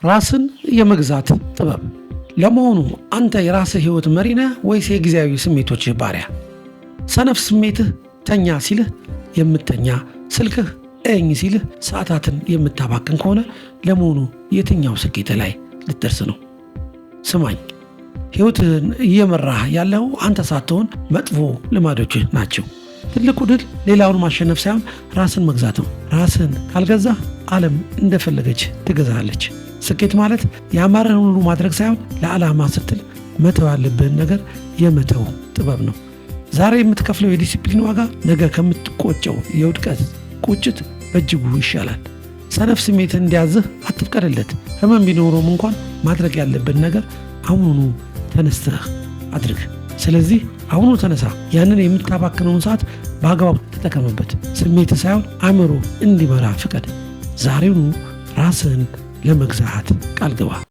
ራስን የመግዛት ጥበብ። ለመሆኑ አንተ የራስህ ህይወት መሪ ነህ ወይስ የጊዜያዊ ስሜቶችህ ባሪያ? ሰነፍ ስሜትህ ተኛ ሲልህ የምተኛ፣ ስልክህ እኝ ሲልህ ሰዓታትን የምታባክን ከሆነ ለመሆኑ የትኛው ስኬት ላይ ልትደርስ ነው? ስማኝ፣ ህይወትህን እየመራህ ያለው አንተ ሳትሆን መጥፎ ልማዶችህ ናቸው። ትልቁ ድል ሌላውን ማሸነፍ ሳይሆን ራስን መግዛት ነው። ራስን ካልገዛህ ዓለም እንደፈለገች ትገዛለች። ስኬት ማለት ያማረን ሁሉ ማድረግ ሳይሆን ለዓላማ ስትል መተው ያለብህን ነገር የመተው ጥበብ ነው። ዛሬ የምትከፍለው የዲሲፕሊን ዋጋ ነገ ከምትቆጨው የውድቀት ቁጭት በእጅጉ ይሻላል። ሰነፍ ስሜት እንዲያዝህ አትፍቀድለት። ህመም ቢኖረውም እንኳን ማድረግ ያለብን ነገር አሁኑኑ ተነስተህ አድርግ። ስለዚህ አሁኑ ተነሳ። ያንን የምታባክነውን ሰዓት በአግባቡ ተጠቀምበት። ስሜት ሳይሆን አእምሮ እንዲመራ ፍቀድ። ዛሬውኑ ራስህን ለመግዛት ቃል ግባ።